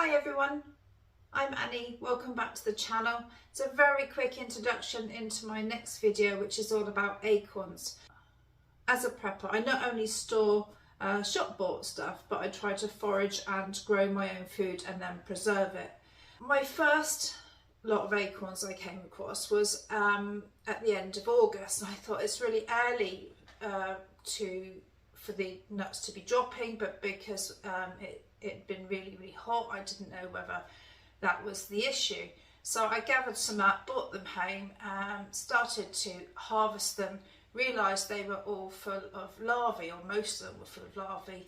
Hi everyone, I'm Annie. Welcome back to the channel. It's a very quick introduction into my next video, which is all about acorns. As a prepper, I not only store shop bought stuff, but I try to forage and grow my own food and then preserve it. My first lot of acorns I came across was at the end of August, and I thought it's really early for the nuts to be dropping, but because it'd been really hot, I didn't know whether that was the issue. So I gathered some up, brought them home, started to harvest them, realised they were all full of larvae, or most of them were full of larvae,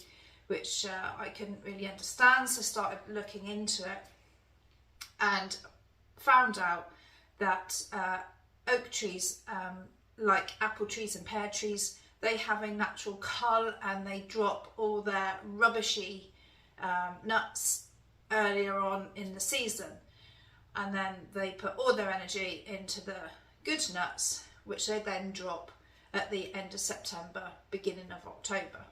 which I couldn't really understand, so started looking into it and found out that oak trees, like apple trees and pear trees, they have a natural cull and they drop all their rubbishy nuts earlier on in the season, and then they put all their energy into the good nuts, which they then drop at the end of September, beginning of October.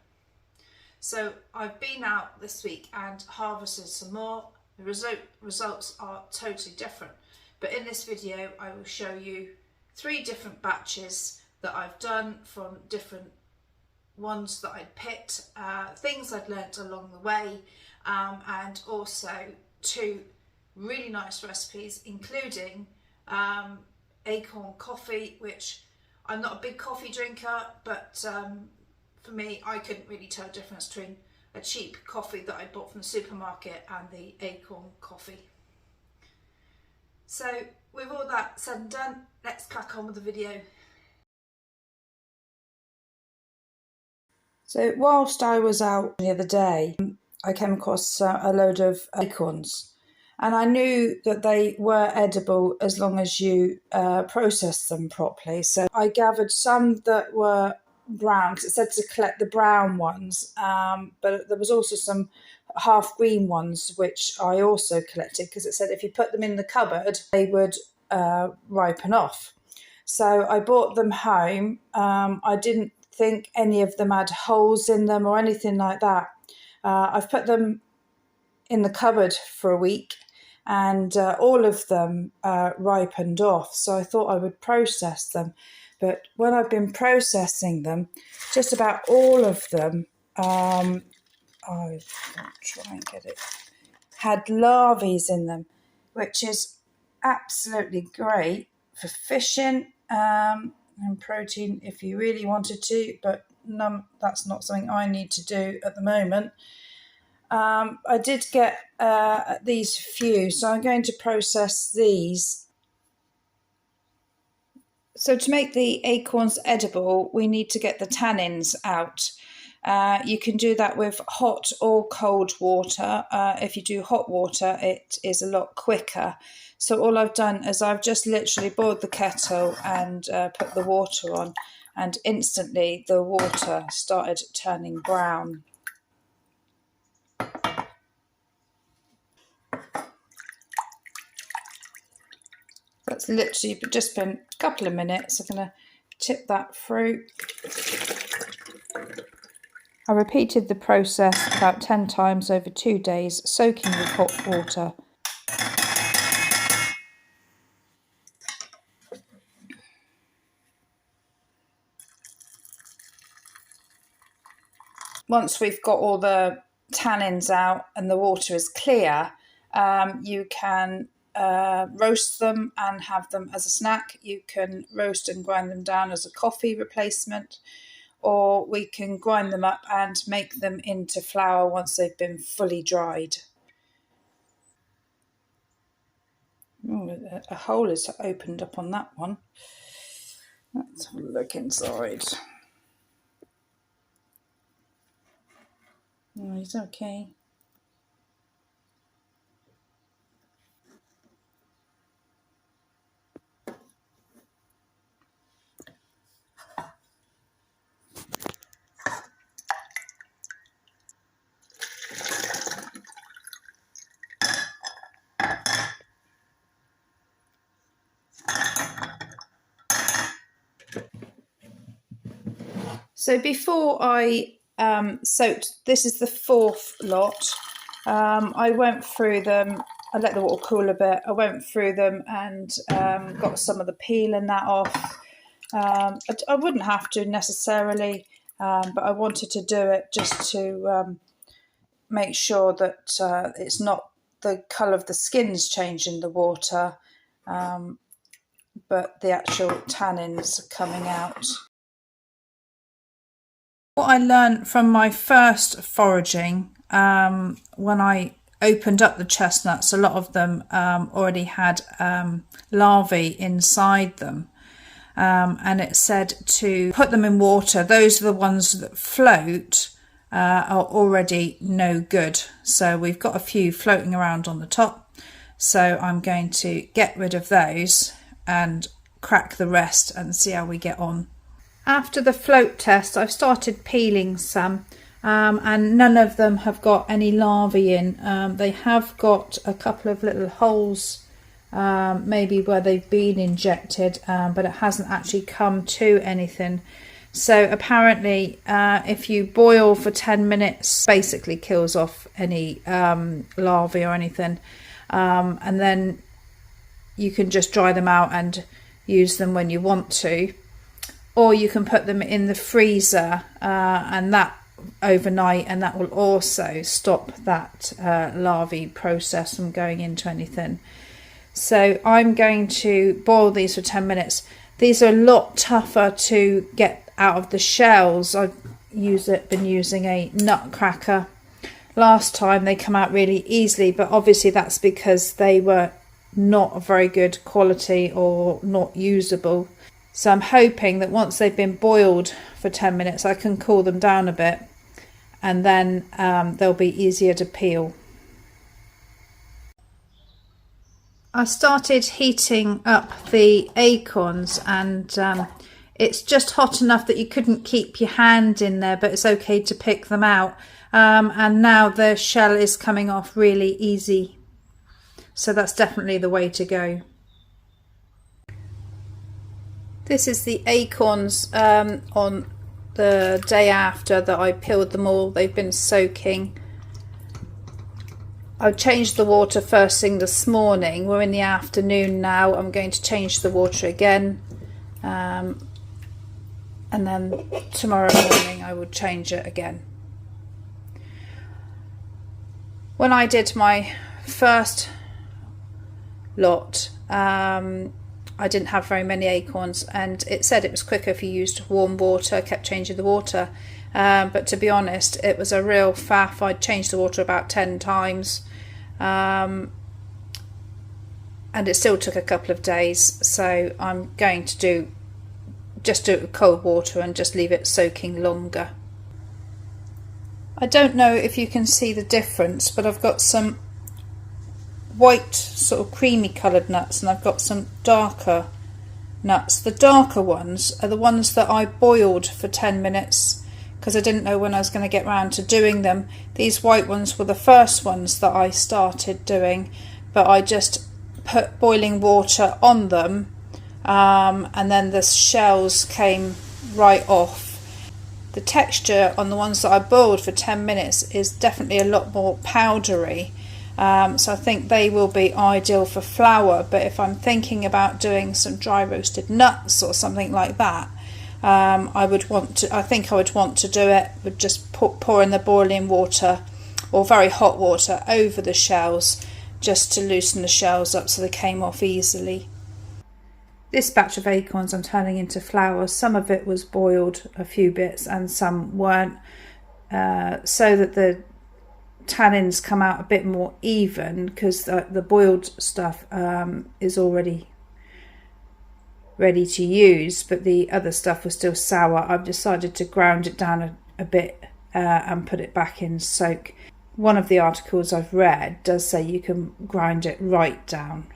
So I've been out this week and harvested some more. The results are totally different, but in this video I will show you 3 different batches that I've done from different ones that I'd picked, things I'd learnt along the way, and also 2 really nice recipes, including acorn coffee, which I'm not a big coffee drinker, but for me, I couldn't really tell the difference between a cheap coffee that I bought from the supermarket and the acorn coffee. So with all that said and done, let's crack on with the video. So whilst I was out the other day, I came across a load of acorns, and I knew that they were edible as long as you process them properly. So I gathered some that were brown, because it said to collect the brown ones, but there was also some half green ones which I also collected, because it said if you put them in the cupboard they would ripen off. So I brought them home. I didn't think any of them had holes in them or anything like that. I've put them in the cupboard for a week, and all of them ripened off, so I thought I would process them. But when I've been processing them, just about all of them, I'll try and get it, had larvae in them, which is absolutely great for fishing and protein if you really wanted to, but that's not something I need to do at the moment. I did get these few, so I'm going to process these. So to make the acorns edible, we need to get the tannins out. You can do that with hot or cold water. If you do hot water, it is a lot quicker. So all I've done is I've just literally boiled the kettle and put the water on, and instantly the water started turning brown. That's literally just been a couple of minutes. I'm going to tip that through. I repeated the process about 10 times over 2 days, soaking with hot water. Once we've got all the tannins out and the water is clear, you can roast them and have them as a snack. You can roast and grind them down as a coffee replacement, or we can grind them up and make them into flour once they've been fully dried. Oh, a hole is opened up on that one. Let's have a look inside. Oh, he's okay. So before I soaked, this is the 4th lot. I went through them. I let the water cool a bit. I went through them and got some of the peel and that off. I wouldn't have to necessarily, but I wanted to do it just to make sure that it's not the colour of the skin's changing the water, but the actual tannins coming out. What I learned from my first foraging, when I opened up the chestnuts, a lot of them already had larvae inside them. And it said to put them in water. Those are the ones that float are already no good. So we've got a few floating around on the top. So I'm going to get rid of those and crack the rest and see how we get on. After the float test, I've started peeling some, and none of them have got any larvae in. They have got a couple of little holes, maybe where they've been injected, but it hasn't actually come to anything. So apparently if you boil for 10 minutes, basically kills off any larvae or anything, and then you can just dry them out and use them when you want to, or you can put them in the freezer and that overnight, and that will also stop that larvae process from going into anything. So I'm going to boil these for 10 minutes. These are a lot tougher to get out of the shells. I've been using a nut cracker. Last time they come out really easily, but obviously that's because they were not very good quality or not usable. So I'm hoping that once they've been boiled for 10 minutes, I can cool them down a bit, and then they'll be easier to peel. I started heating up the acorns, and it's just hot enough that you couldn't keep your hand in there, but it's okay to pick them out. And now the shell is coming off really easy. So that's definitely the way to go. This is the acorns on the day after that I peeled them all. They've been soaking. I changed the water first thing this morning. We're in the afternoon now. I'm going to change the water again, and then tomorrow morning I will change it again. When I did my first lot, I didn't have very many acorns, and it said it was quicker if you used warm water, kept changing the water, but to be honest, it was a real faff. I'd changed the water about 10 times, and it still took a couple of days. So I'm going to just do it with cold water and just leave it soaking longer. I don't know if you can see the difference, but I've got some white sort of creamy coloured nuts, and I've got some darker nuts. The darker ones are the ones that I boiled for 10 minutes because I didn't know when I was going to get round to doing them. These white ones were the first ones that I started doing, but I just put boiling water on them, and then the shells came right off. The texture on the ones that I boiled for 10 minutes is definitely a lot more powdery. So I think they will be ideal for flour, but if I'm thinking about doing some dry roasted nuts or something like that, I think I would want to do it with just pour in the boiling water or very hot water over the shells, just to loosen the shells up so they came off easily. This batch of acorns I'm turning into flour. Some of it was boiled, a few bits, and some weren't, so that the tannins come out a bit more even, because the boiled stuff is already ready to use, but the other stuff was still sour. I've decided to ground it down a bit and put it back in soak. One of the articles I've read does say you can grind it right down.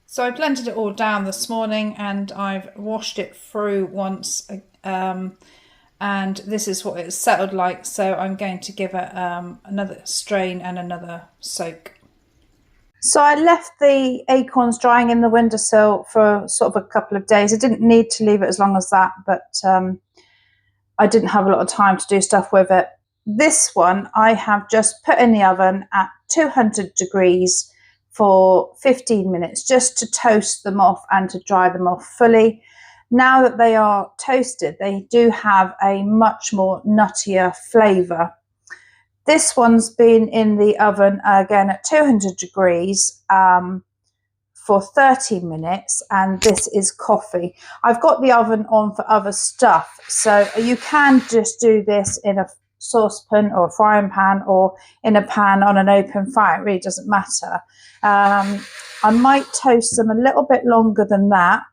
So I blended it all down this morning, and I've washed it through once, and this is what it's settled like. So I'm going to give it another strain and another soak. So I left the acorns drying in the windowsill for sort of a couple of days. I didn't need to leave it as long as that, but I didn't have a lot of time to do stuff with it. this one I have just put in the oven at 200 degrees for 15 minutes just to toast them off and to dry them off fully. Now that they are toasted, they do have a much more nuttier flavour. This one's been in the oven again at 200 degrees for 30 minutes, and this is coffee. I've got the oven on for other stuff, so you can just do this in a saucepan or a frying pan or in a pan on an open fire. It really doesn't matter. I might toast them a little bit longer than that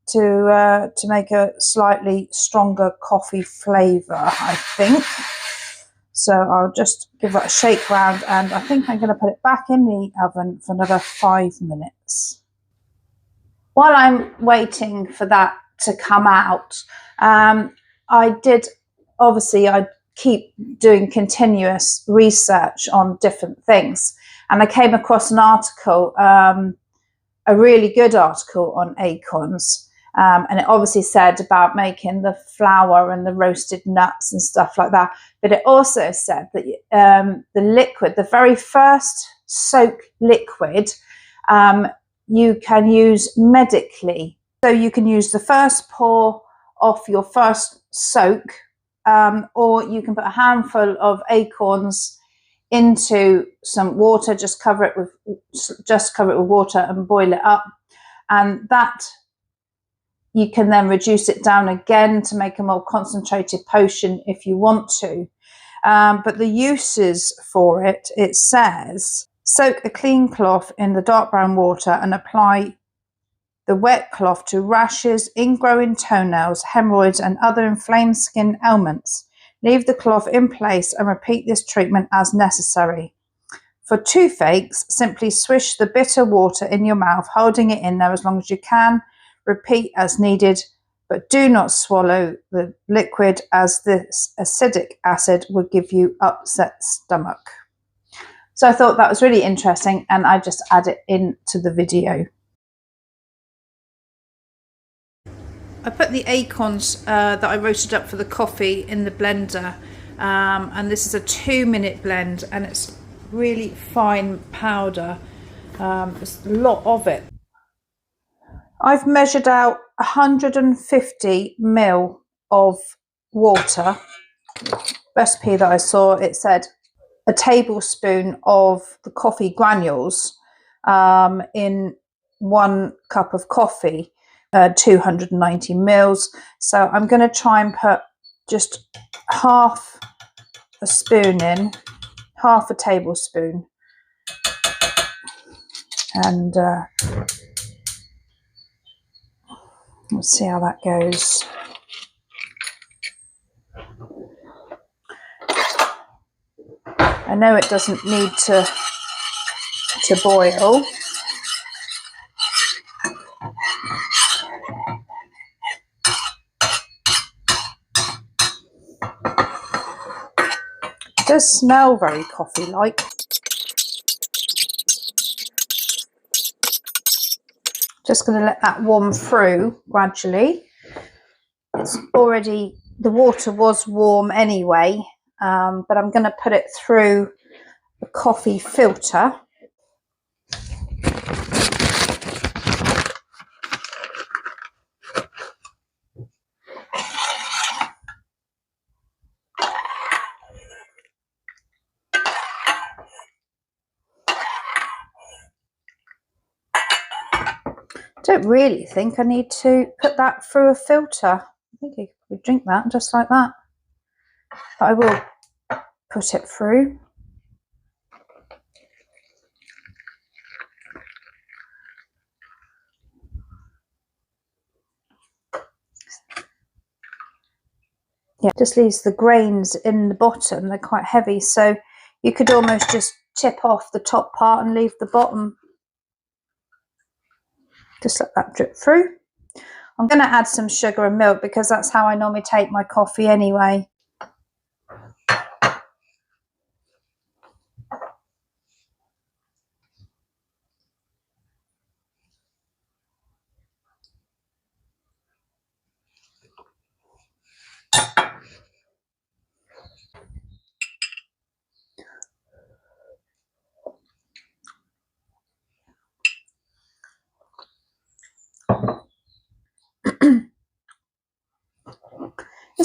to make a slightly stronger coffee flavour, I think. So I'll just give that a shake round, and I think I'm going to put it back in the oven for another 5 minutes. While I'm waiting for that to come out, I keep doing continuous research on different things, and I came across an article, a really good article on Acorns. And it obviously said about making the flour and the roasted nuts and stuff like that. But it also said that the liquid, the very first soak liquid, you can use medically. So you can use the first pour off your first soak, or you can put a handful of acorns into some water, just cover it with water and boil it up, and that you can then reduce it down again to make a more concentrated potion if you want to. But the uses for it, it says, soak a clean cloth in the dark brown water and apply the wet cloth to rashes, ingrowing toenails, hemorrhoids and other inflamed skin ailments. Leave the cloth in place and repeat this treatment as necessary. For toothaches, simply swish the bitter water in your mouth, holding it in there as long as you can. Repeat as needed, but do not swallow the liquid, as this acidic acid will give you upset stomach. So I thought that was really interesting, and I just add it into the video. I put the acorns that I roasted up for the coffee in the blender, and this is a 2-minute blend, and it's really fine powder. There's a lot of it. I've measured out 150 ml of water. Recipe that I saw, it said a tablespoon of the coffee granules in 1 cup of coffee, 290 mils. So I'm going to try and put just half a spoon in, half a tablespoon, and let's see how that goes. I know it doesn't need to boil. It does smell very coffee-like. Just going to let that warm through gradually. It's already, the water was warm anyway, but I'm going to put it through the coffee filter. Don't really think I need to put that through a filter. I think you could drink that just like that, but I will put it through. Yeah, just leaves the grains in the bottom. They're quite heavy, so you could almost just chip off the top part and leave the bottom. Just let that drip through. I'm going to add some sugar and milk because that's how I normally take my coffee anyway.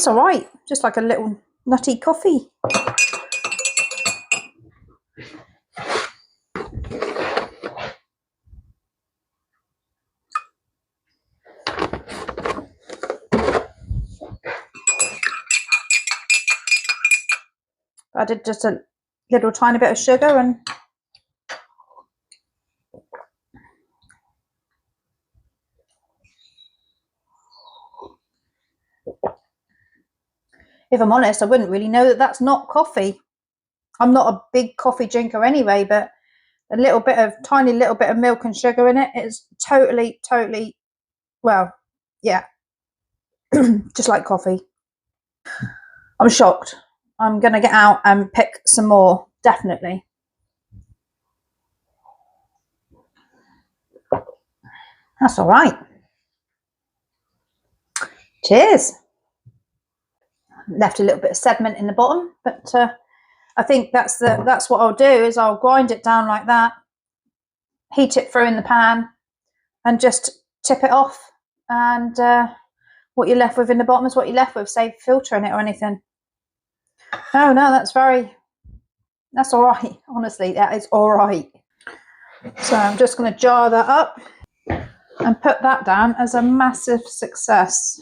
It's all right, just like a little nutty coffee. I did just a little tiny bit of sugar, and if I'm honest, I wouldn't really know that that's not coffee. I'm not a big coffee drinker anyway, but a little bit of tiny little bit of milk and sugar in it is totally, well, yeah, just like coffee. I'm shocked. I'm going to get out and pick some more, definitely. That's all right. Cheers. Left a little bit of sediment in the bottom, but I think that's what I'll do, is I'll grind it down like that, heat it through in the pan, and just tip it off. And what you're left with in the bottom is what you're left with. Save filtering it or anything. No, that's all right. Honestly, that is all right. So I'm just going to jar that up and put that down as a massive success.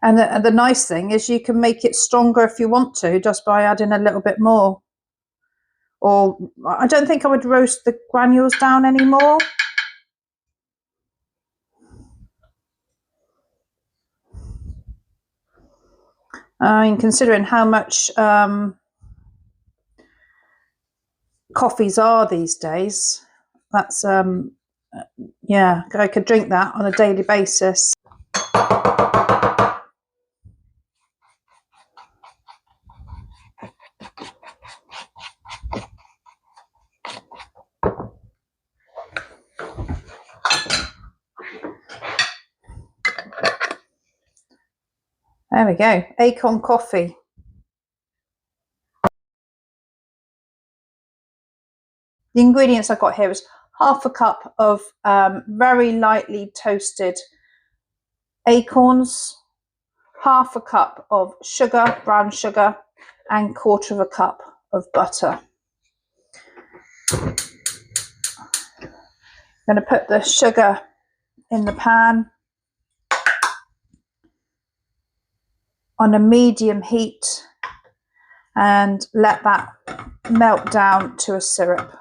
And the nice thing is you can make it stronger if you want to, just by adding a little bit more. Or I don't think I would roast the granules down anymore. I mean, considering how much coffees are these days, that's yeah, I could drink that on a daily basis. There we go, Acorn coffee. The ingredients I've got here is half a cup of very lightly toasted acorns, half a cup of sugar, brown sugar, and quarter of a cup of butter. I'm going to put the sugar in the pan on a medium heat and let that melt down to a syrup.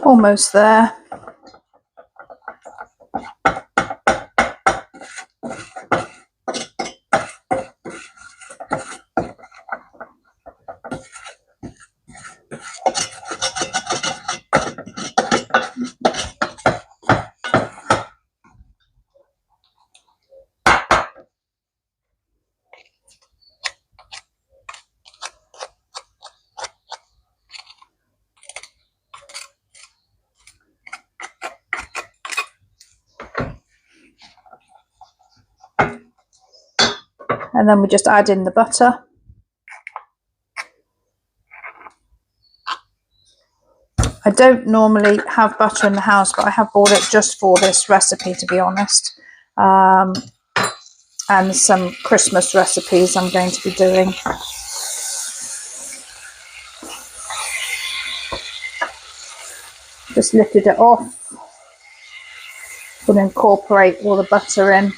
Almost there. And then we just add in the butter. I don't normally have butter in the house, but I have bought it just for this recipe, to be honest. And some Christmas recipes I'm going to be doing. Just lifted it off. Going to incorporate all the butter in.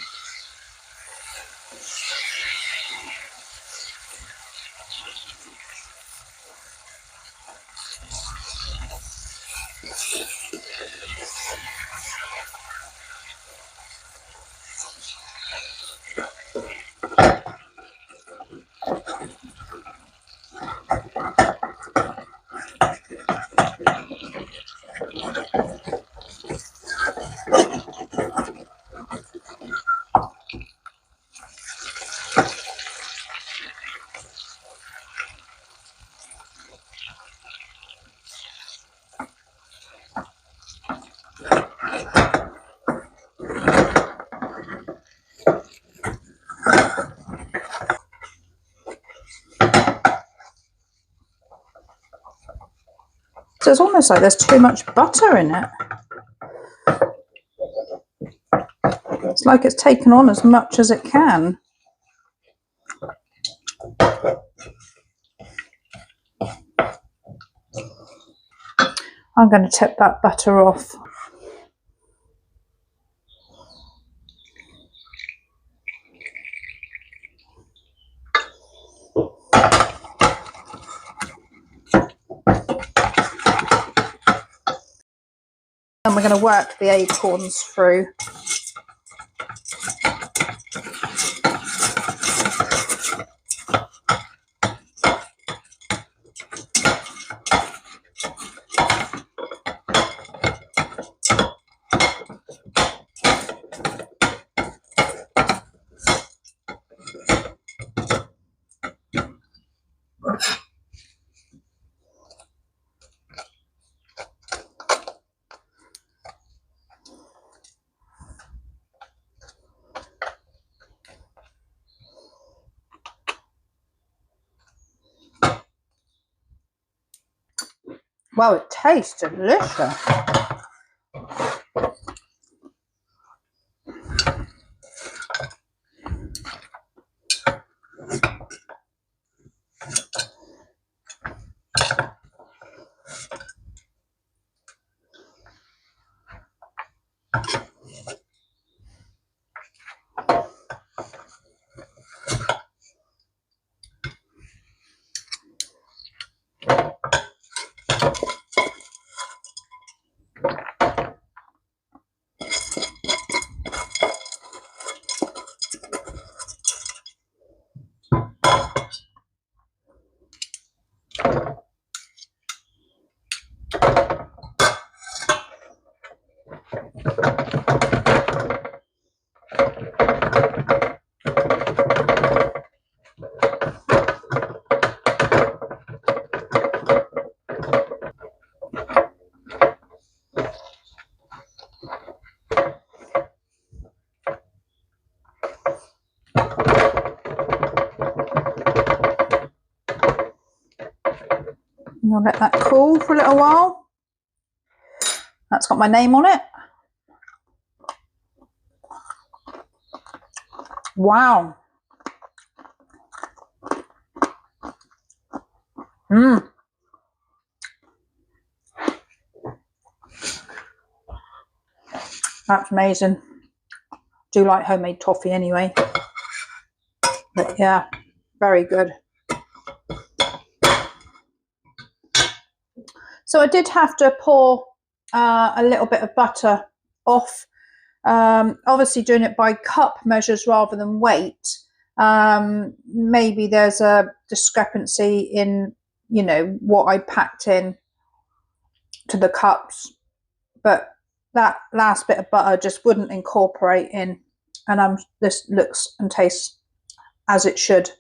So it's almost like there's too much butter in it. It's like it's taken on as much as it can. I'm going to tip that butter off. And we're going to work the acorns through. Wow, it tastes delicious. I'll let that cool for a little while. That's got my name on it. Wow. That's amazing. Do like homemade toffee anyway. But yeah, very good. So I did have to pour a little bit of butter off. Obviously doing it by cup measures rather than weight. Maybe there's a discrepancy in, you know, what I packed in to the cups, but that last bit of butter just wouldn't incorporate in, and this looks and tastes as it should.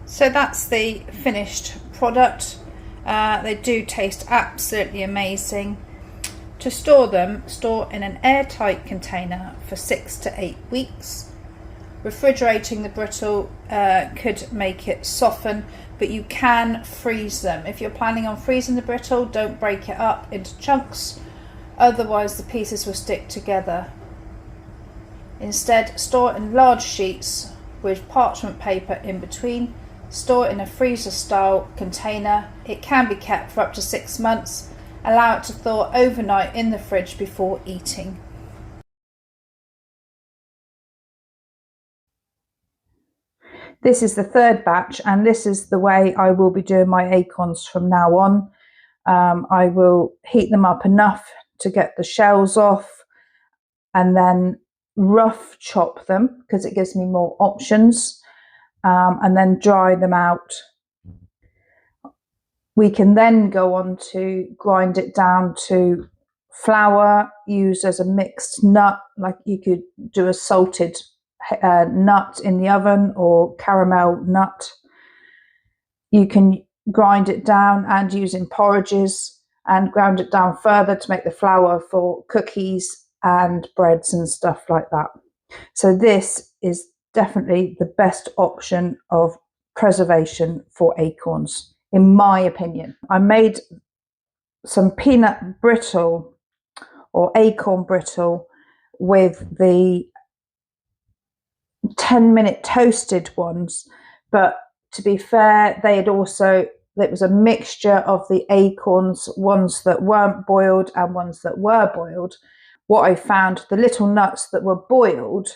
So that's the finished product. They do taste absolutely amazing. To store them, store in an airtight container for 6 to 8 weeks. Refrigerating the brittle could make it soften, but you can freeze them. If you're planning on freezing the brittle, don't break it up into chunks, otherwise the pieces will stick together. Instead, store in large sheets with parchment paper in between. Store in a freezer style container. It can be kept for up to 6 months. Allow it to thaw overnight in the fridge before eating. This is the third batch, and this is the way I will be doing my acorns from now on. I will heat them up enough to get the shells off, and then rough chop them because it gives me more options, and then dry them out. We can then go on to grind it down to flour, use as a mixed nut, like you could do a salted nut in the oven or caramel nut. You can grind it down and use in porridges, and ground it down further to make the flour for cookies and breads and stuff like that. So this is definitely the best option of preservation for acorns, in my opinion. I made some peanut brittle or acorn brittle with the 10-minute toasted ones, but to be fair, it was a mixture of the acorns, ones that weren't boiled and ones that were boiled. What I found, the little nuts that were boiled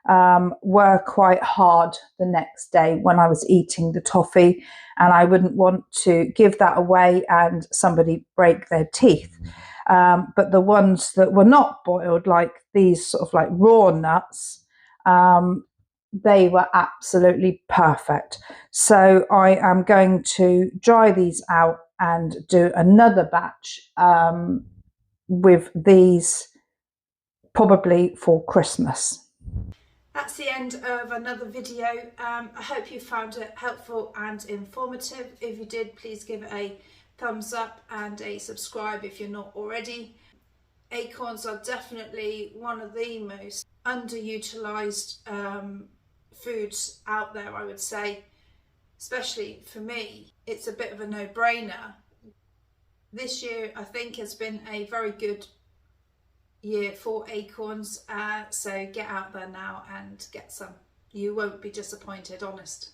were quite hard the next day when I was eating the toffee, and I wouldn't want to give that away and somebody break their teeth. But the ones that were not boiled, like these sort of like raw nuts, they were absolutely perfect. So I am going to dry these out and do another batch with these, probably for Christmas. That's the end of another video. I hope you found it helpful and informative. If you did, please give it a thumbs up and a subscribe if you're not already. Acorns are definitely one of the most underutilized foods out there, I would say, especially for me. It's a bit of a no-brainer. This year I think has been a very good year for acorns, so get out there now and get some. You won't be disappointed, honest.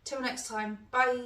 Till next time, bye.